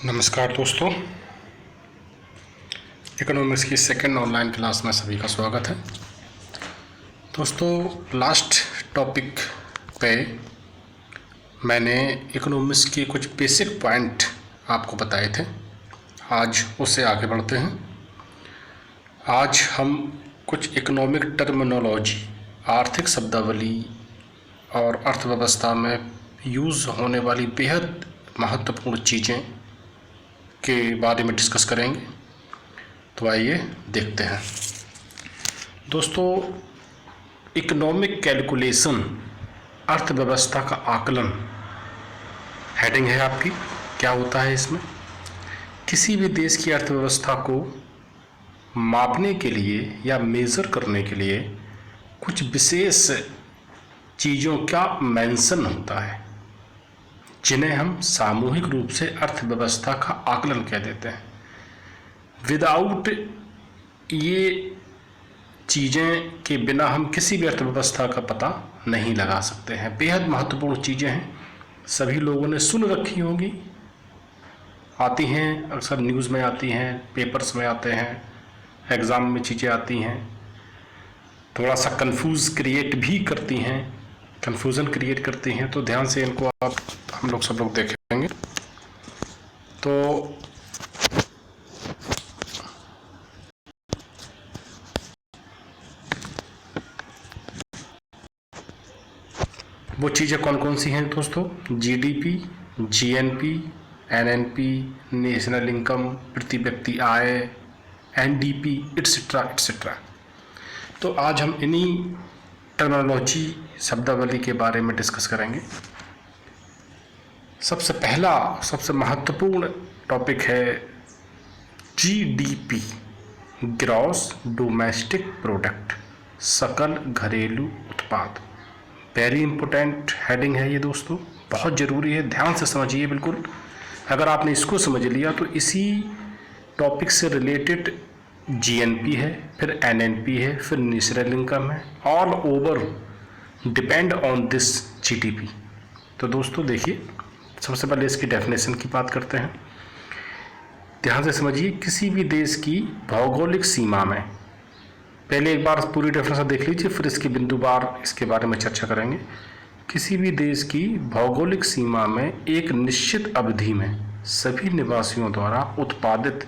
नमस्कार दोस्तों, इकोनॉमिक्स की सेकंड ऑनलाइन क्लास में सभी का स्वागत है। दोस्तों, लास्ट टॉपिक पे मैंने इकोनॉमिक्स के कुछ बेसिक पॉइंट आपको बताए थे। आज उससे आगे बढ़ते हैं। आज हम कुछ इकोनॉमिक टर्मिनोलॉजी, आर्थिक शब्दावली और अर्थव्यवस्था में यूज़ होने वाली बेहद महत्वपूर्ण चीज़ें के बारे में डिस्कस करेंगे। तो आइए देखते हैं। दोस्तों, इकोनॉमिक कैलकुलेशन, अर्थव्यवस्था का आकलन हेडिंग है आपकी। क्या होता है इसमें? किसी भी देश की अर्थव्यवस्था को मापने के लिए या मेज़र करने के लिए कुछ विशेष चीज़ों का मेंशन होता है, जिन्हें हम सामूहिक रूप से अर्थव्यवस्था का आकलन कह देते हैं। विदाउट ये चीज़ें के बिना हम किसी भी अर्थव्यवस्था का पता नहीं लगा सकते हैं। बेहद महत्वपूर्ण चीज़ें हैं, सभी लोगों ने सुन रखी होंगी, आती हैं, अक्सर न्यूज़ में आती हैं, पेपर्स में आते हैं, एग्ज़ाम में चीज़ें आती हैं, थोड़ा सा कंफ्यूजन क्रिएट करती हैं। तो ध्यान से इनको हम सब लोग देखेंगे। तो वो चीज़ें कौन कौन सी हैं दोस्तों? GDP, GNP, NNP, national income, प्रति व्यक्ति आय, एनडीपी, एटसेट्रा एटसेट्रा। तो आज हम इन्हीं टर्मिनोलॉजी, शब्दावली के बारे में डिस्कस करेंगे। सबसे महत्वपूर्ण टॉपिक है जीडीपी, ग्रॉस डोमेस्टिक प्रोडक्ट, सकल घरेलू उत्पाद। वेरी इंपॉर्टेंट हेडिंग है ये दोस्तों, बहुत ज़रूरी है, ध्यान से समझिए बिल्कुल। अगर आपने इसको समझ लिया तो इसी टॉपिक से रिलेटेड जीएनपी है, फिर एनएनपी है, फिर नेशनल इनकम है। All over depend on this GDP. तो दोस्तों देखिए, सबसे पहले इसकी डेफिनेशन की बात करते हैं। ध्यान से समझिए, किसी भी देश की भौगोलिक सीमा में, पहले एक बार पूरी डेफिनेशन देख लीजिए, फिर इसकी बिंदुवार इसके बारे में चर्चा करेंगे। किसी भी देश की भौगोलिक सीमा में एक निश्चित अवधि में सभी निवासियों द्वारा उत्पादित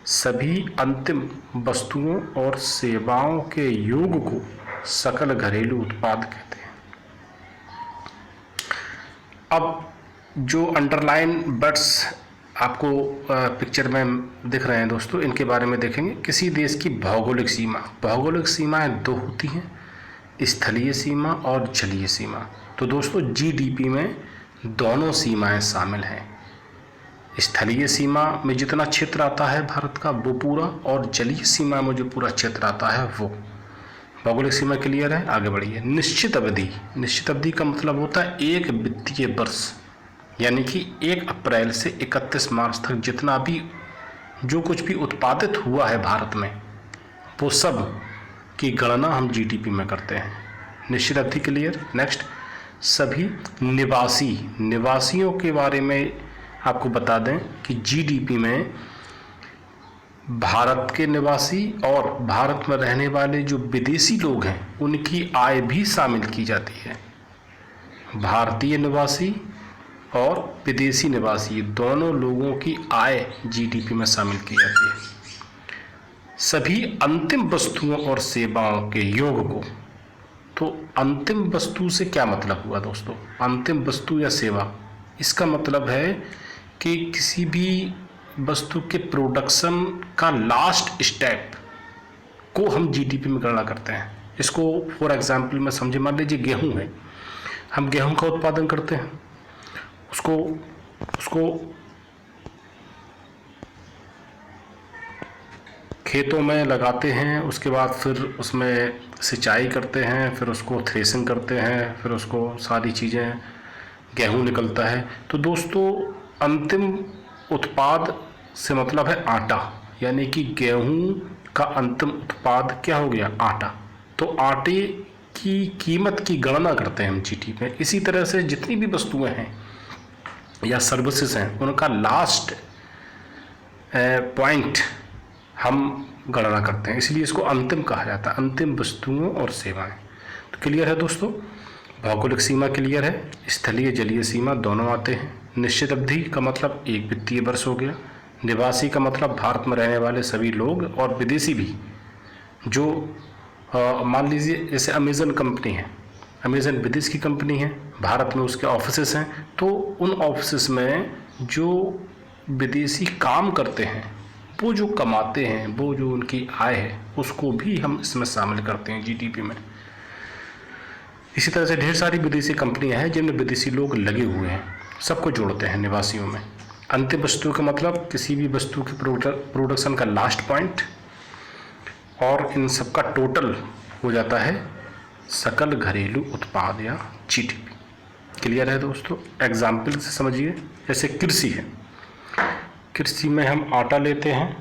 सभी अंतिम वस्तुओं और सेवाओं के योग को सकल घरेलू उत्पाद कहते हैं। अब जो अंडरलाइन बर्ड्स आपको पिक्चर में दिख रहे हैं दोस्तों, इनके बारे में देखेंगे। किसी देश की भौगोलिक सीमाएं दो होती हैं, स्थलीय सीमा और जलीय सीमा। तो दोस्तों, जीडीपी में दोनों सीमाएं शामिल हैं। स्थलीय सीमा में जितना क्षेत्र आता है भारत का वो पूरा, और जलीय सीमा में जो पूरा क्षेत्र आता है वो। भौगोलिक सीमा क्लियर है? आगे बढ़िए। निश्चित अवधि का मतलब होता है एक वित्तीय वर्ष, यानी कि 1 अप्रैल से 31 मार्च तक जितना भी जो कुछ भी उत्पादित हुआ है भारत में, वो सब की गणना हम जीडीपी में करते हैं। निश्चित अवधि क्लियर। नेक्स्ट, सभी निवासियों के बारे में आपको बता दें कि जीडीपी में भारत के निवासी और भारत में रहने वाले जो विदेशी लोग हैं उनकी आय भी शामिल की जाती है। भारतीय निवासी और विदेशी निवासी दोनों लोगों की आय जीडीपी में शामिल की जाती है। सभी अंतिम वस्तुओं और सेवाओं के योग को। तो अंतिम वस्तु से क्या मतलब हुआ दोस्तों? अंतिम वस्तु या सेवा, इसका मतलब है कि किसी भी वस्तु के प्रोडक्शन का लास्ट स्टेप को हम जीडीपी में गणना करते हैं। इसको फॉर एग्जांपल में समझे, मान लीजिए गेहूं है, हम गेहूं का उत्पादन करते हैं, उसको खेतों में लगाते हैं, उसके बाद फिर उसमें सिंचाई करते हैं, फिर उसको थ्रेसिंग करते हैं, फिर उसको सारी चीज़ें, गेहूं निकलता है। तो दोस्तों, अंतिम उत्पाद से मतलब है आटा, यानी कि गेहूं का अंतिम उत्पाद क्या हो गया? आटा। तो आटे की कीमत की गणना करते हैं हम जीडीपी में। इसी तरह से जितनी भी वस्तुएं हैं या सर्विसेज हैं, उनका लास्ट पॉइंट हम गणना करते हैं, इसलिए इसको अंतिम कहा जाता है, अंतिम वस्तुओं और सेवाएं। तो क्लियर है दोस्तों। भौगोलिक सीमा क्लियर है, स्थलीय जलीय सीमा दोनों आते हैं। निश्चित अवधि का मतलब 1 वित्तीय वर्ष हो गया। निवासी का मतलब भारत में रहने वाले सभी लोग और विदेशी भी, जो मान लीजिए जैसे अमेज़न कंपनी है, अमेज़न विदेश की कंपनी है, भारत में उसके ऑफिसेस हैं, तो उन ऑफिसेस में जो विदेशी काम करते हैं, वो जो कमाते हैं, वो जो उनकी आय है, उसको भी हम इसमें शामिल करते हैं जीडीपी में। इसी तरह से ढेर सारी विदेशी कंपनियां हैं जिनमें विदेशी लोग लगे हुए हैं, सबको जोड़ते हैं निवासियों में। अंतिम वस्तु का मतलब किसी भी वस्तु के प्रोडक्शन का लास्ट पॉइंट, और इन सब का टोटल हो जाता है सकल घरेलू उत्पाद या जीडीपी। क्लियर है दोस्तों। एग्जाम्पल से समझिए, जैसे कृषि है, कृषि में हम आटा लेते हैं।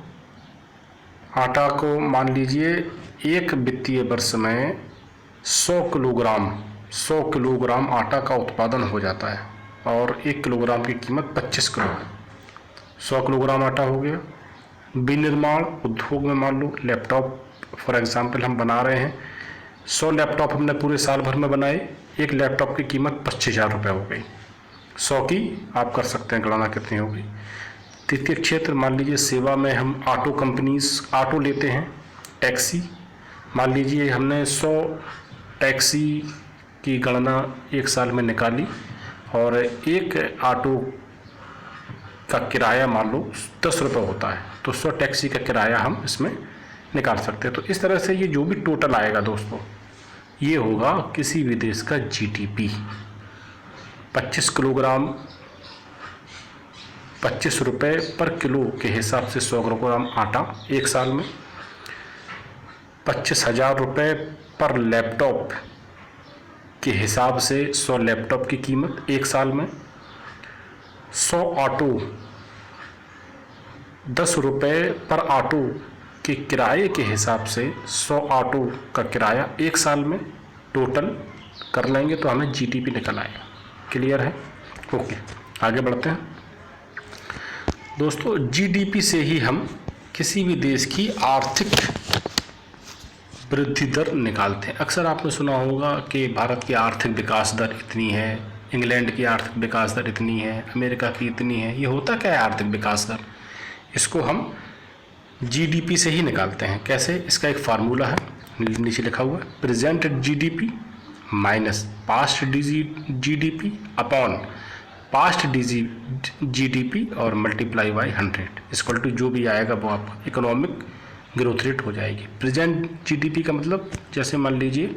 आटा को मान लीजिए 1 वित्तीय वर्ष में 100 किलोग्राम आटा का उत्पादन हो जाता है, और 1 किलोग्राम की कीमत 25 किलो है। 100 किलोग्राम आटा हो गया। विनिर्माण उद्योग में मान लो लैपटॉप फॉर एग्जांपल हम बना रहे हैं, 100 लैपटॉप हमने पूरे साल भर में बनाए, एक लैपटॉप की कीमत 25,000 रुपये हो गई। 100 की आप कर सकते हैं गणना कितनी होगी। तृतीय क्षेत्र मान लीजिए सेवा में हम ऑटो कंपनीज, ऑटो लेते हैं, टैक्सी मान लीजिए हमने 100 टैक्सी की गणना 1 साल में निकाली, और एक ऑटो का किराया मान लो 10 रुपये होता है, तो 100 टैक्सी का किराया हम इसमें निकाल सकते हैं। तो इस तरह से ये जो भी टोटल आएगा दोस्तों, ये होगा किसी भी देश का जीडीपी। 25 किलोग्राम 25 रुपये पर किलो के हिसाब से 100 किलोग्राम आटा 1 साल में, 25,000 रुपये पर लैपटॉप के हिसाब से 100 लैपटॉप की कीमत 1 साल में, 100 ऑटो 10 रुपये पर ऑटो के किराए के हिसाब से 100 ऑटो का किराया 1 साल में, टोटल कर लेंगे तो हमें जीडीपी निकल आएगा। क्लियर है। ओके, आगे बढ़ते हैं दोस्तों। जीडीपी से ही हम किसी भी देश की आर्थिक वृद्धि दर निकालते हैं। अक्सर आपने सुना होगा कि भारत की आर्थिक विकास दर इतनी है, इंग्लैंड की आर्थिक विकास दर इतनी है, अमेरिका की इतनी है। ये होता क्या है आर्थिक विकास दर? इसको हम जीडीपी से ही निकालते हैं। कैसे? इसका एक फार्मूला है, नीचे लिखा हुआ है, present GDP minus past GDP upon past GDP और मल्टीप्लाई बाई 100 इक्वल टू जो भी आएगा वो आपका इकोनॉमिक ग्रोथ रेट हो जाएगी। प्रेजेंट जीडीपी का मतलब जैसे मान लीजिए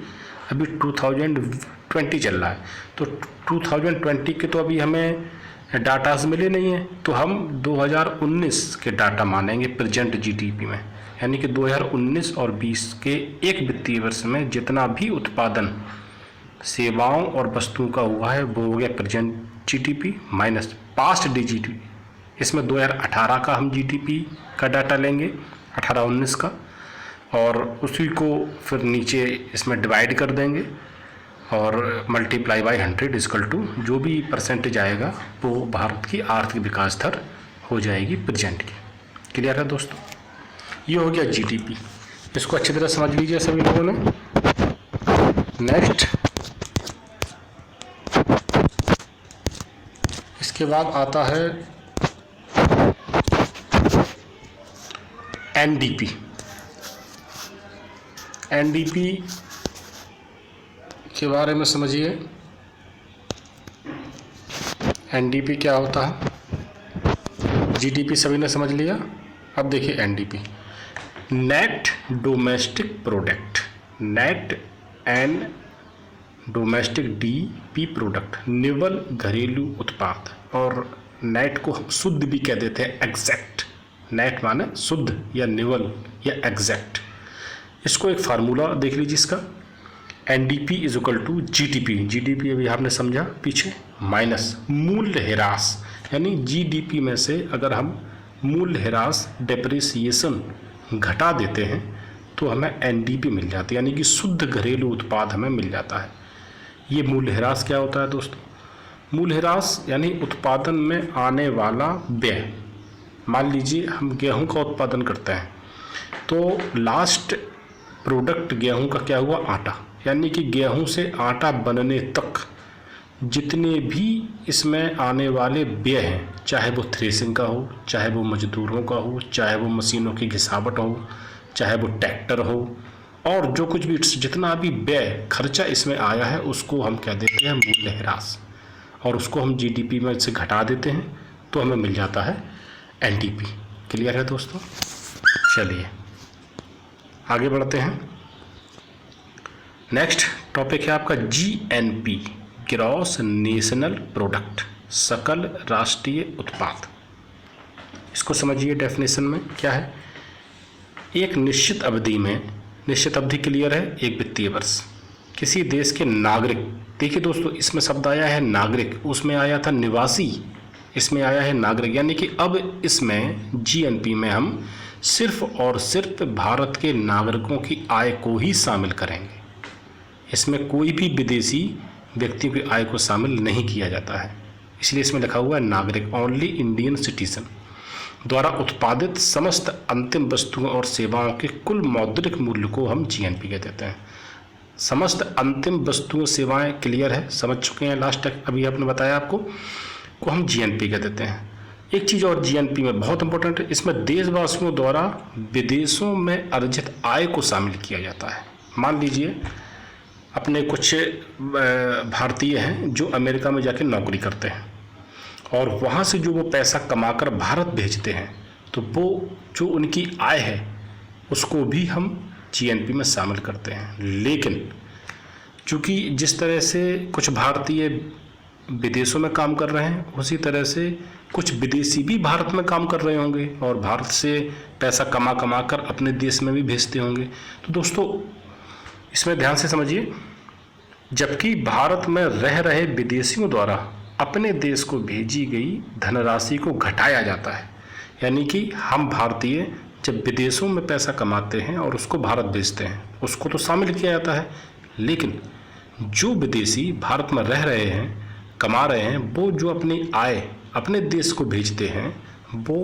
अभी 2020 चल रहा है, तो 2020 के तो अभी हमें डाटाज मिले नहीं है, तो हम 2019 के डाटा मानेंगे प्रेजेंट जीडीपी में। यानी कि 2019 और 20 के एक वित्तीय वर्ष में जितना भी उत्पादन सेवाओं और वस्तुओं का हुआ है वो हो गया present GDP minus past GDP. इसमें 2018 का हम जीडीपी का डाटा लेंगे, 18-19 का, और उसी को फिर नीचे इसमें डिवाइड कर देंगे और मल्टीप्लाई बाई 100 इक्वल टू जो भी परसेंटेज आएगा वो भारत की आर्थिक विकास दर हो जाएगी प्रेजेंट की। क्लियर है दोस्तों। ये हो गया जीडीपी, इसको अच्छी तरह समझ लीजिए सभी लोगों ने। नेक्स्ट, इसके बाद आता है एनडीपी। एनडीपी के बारे में समझिए। एनडीपी क्या होता है? जीडीपी सभी ने समझ लिया। अब देखिए NDP, net domestic product, net and domestic DP product, निवल घरेलू उत्पाद। और नेट को हम शुद्ध भी कह देते हैं, एग्जैक्ट। नेट माने शुद्ध या निवल या एग्जैक्ट। इसको एक फार्मूला देख लीजिए इसका, NDP is equal to GDP. GDP अभी आपने समझा पीछे, माइनस मूल्य ह्रास। यानी जीडीपी में से अगर हम मूल्य ह्रास डेप्रिसिएशन घटा देते हैं तो हमें एनडीपी मिल जाती है, यानी कि शुद्ध घरेलू उत्पाद हमें मिल जाता है। ये मूल्य ह्रास क्या होता है दोस्तों? मूल्य ह्रास यानी उत्पादन में आने वाला व्यय, मान लीजिए हम गेहूं का उत्पादन करते हैं, तो लास्ट प्रोडक्ट गेहूं का क्या हुआ, आटा, यानी कि गेहूं से आटा बनने तक जितने भी इसमें आने वाले व्यय हैं, चाहे वो थ्रेसिंग का हो, चाहे वो मजदूरों का हो, चाहे वो मशीनों की घिसावट हो, चाहे वो ट्रैक्टर हो, और जो कुछ भी जितना भी व्यय खर्चा इसमें आया है उसको हम कह देते हैं मूल्यह्रास, और उसको हम जीडीपी में से घटा देते हैं तो हमें मिल जाता है एनडीपी। क्लियर है दोस्तों? चलिए आगे बढ़ते हैं। नेक्स्ट टॉपिक है आपका जीएनपी, ग्रॉस नेशनल प्रोडक्ट, सकल राष्ट्रीय उत्पाद। इसको समझिए डेफिनेशन में क्या है। एक निश्चित अवधि में, निश्चित अवधि क्लियर है, एक वित्तीय वर्ष, किसी देश के नागरिक, देखिए दोस्तों इसमें शब्द आया है नागरिक, उसमें आया था निवासी, इसमें आया है नागरिक, यानी कि अब इसमें जीएनपी में हम सिर्फ और सिर्फ भारत के नागरिकों की आय को ही शामिल करेंगे। इसमें कोई भी विदेशी व्यक्तियों की आय को शामिल नहीं किया जाता है, इसलिए इसमें लिखा हुआ है नागरिक, ओनली इंडियन सिटीजन द्वारा उत्पादित समस्त अंतिम वस्तुओं और सेवाओं के कुल मौद्रिक मूल्य को हम जीएनपी कह देते हैं। समस्त अंतिम वस्तुओं सेवाएं क्लियर है, समझ चुके हैं लास्ट तक, अभी आपने बताया आपको, को हम जीएनपी कह देते हैं। एक चीज़ और जीएनपी में बहुत इंपॉर्टेंट है, इसमें देशवासियों द्वारा विदेशों में अर्जित आय को शामिल किया जाता है। मान लीजिए अपने कुछ भारतीय हैं जो अमेरिका में जाके नौकरी करते हैं और वहाँ से जो वो पैसा कमाकर भारत भेजते हैं, तो वो जो उनकी आय है उसको भी हम जीएनपी में शामिल करते हैं। लेकिन चूँकि जिस तरह से कुछ भारतीय विदेशों में काम कर रहे हैं, उसी तरह से कुछ विदेशी भी भारत में काम कर रहे होंगे और भारत से पैसा कमा कर अपने देश में भी भेजते होंगे। तो दोस्तों इसमें ध्यान से समझिए, जबकि भारत में रह रहे विदेशियों द्वारा अपने देश को भेजी गई धनराशि को घटाया जाता है, यानी कि हम भारतीय जब विदेशों में पैसा कमाते हैं और उसको भारत भेजते हैं उसको तो शामिल किया जाता है, लेकिन जो विदेशी भारत में रह रहे हैं, कमा रहे हैं, वो जो अपनी आय अपने देश को भेजते हैं वो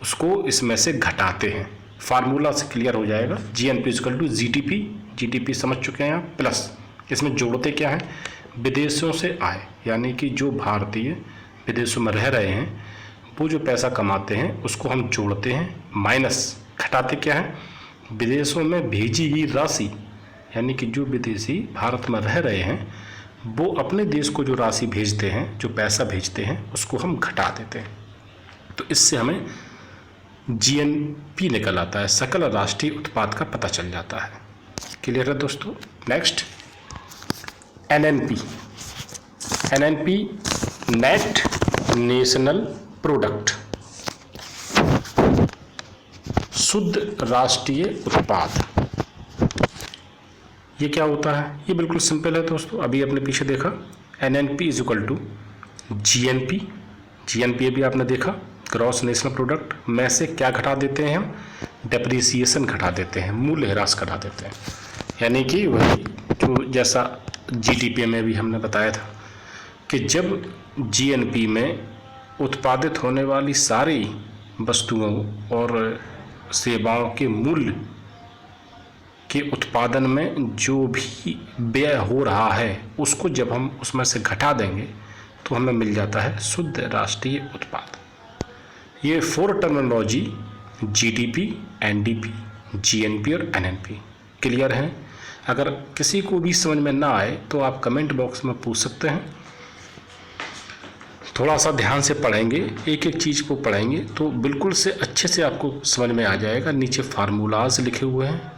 उसको इसमें से घटाते हैं। फार्मूला से क्लियर हो जाएगा, GNP equal to GDP, GDP समझ चुके हैं आप, प्लस इसमें जोड़ते क्या है, विदेशों से आय, यानी कि जो भारतीय विदेशों में रह रहे हैं वो जो पैसा कमाते हैं उसको हम जोड़ते हैं, माइनस घटाते क्या है, विदेशों में भेजी गई राशि, यानी कि जो विदेशी भारत में रह रहे हैं वो अपने देश को जो राशि भेजते हैं, जो पैसा भेजते हैं, उसको हम घटा देते हैं। तो इससे हमें जीएनपी निकल आता है, सकल राष्ट्रीय उत्पाद का पता चल जाता है। क्लियर है दोस्तों? Next NNP, NNP net national product, शुद्ध राष्ट्रीय उत्पाद। ये क्या होता है? ये बिल्कुल सिंपल है दोस्तों, अभी आपने पीछे देखा, NNP is equal to GNP, GNP भी आपने देखा, ग्रॉस नेशनल प्रोडक्ट में से क्या घटा देते हैं हम, डेप्रिसिएशन घटा देते हैं, मूल्यह्रास घटा देते हैं, यानी कि वही जो जैसा जीडीपी में भी हमने बताया था कि जब जीएनपी में उत्पादित होने वाली सारी वस्तुओं और सेवाओं के मूल्य के उत्पादन में जो भी व्यय हो रहा है उसको जब हम उसमें से घटा देंगे तो हमें मिल जाता है शुद्ध राष्ट्रीय उत्पाद। ये 4 टर्मिनोलॉजी जीडीपी, एनडीपी, जीएनपी और एनएनपी क्लियर हैं। अगर किसी को भी समझ में ना आए तो आप कमेंट बॉक्स में पूछ सकते हैं, थोड़ा सा ध्यान से पढ़ेंगे, एक एक चीज़ को पढ़ेंगे तो बिल्कुल से अच्छे से आपको समझ में आ जाएगा। नीचे फार्मूलाज लिखे हुए हैं,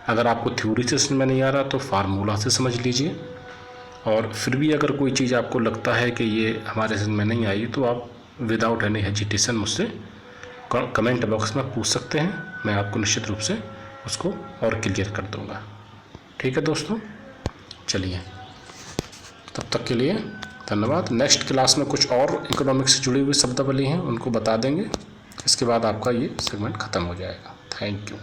अगर आपको थ्योरी से समझ में नहीं आ रहा तो फार्मूला से समझ लीजिए, और फिर भी अगर कोई चीज़ आपको लगता है कि ये हमारे समझ में नहीं आई तो आप विदाउट एनी हेजिटेशन मुझसे कमेंट बॉक्स में पूछ सकते हैं, मैं आपको निश्चित रूप से उसको और क्लियर कर दूंगा। ठीक है दोस्तों, चलिए तब तक के लिए धन्यवाद। नेक्स्ट क्लास में कुछ और इकोनॉमिक्स से जुड़ी हुई शब्दावली हैं उनको बता देंगे, इसके बाद आपका ये सेगमेंट ख़त्म हो जाएगा। Thank you.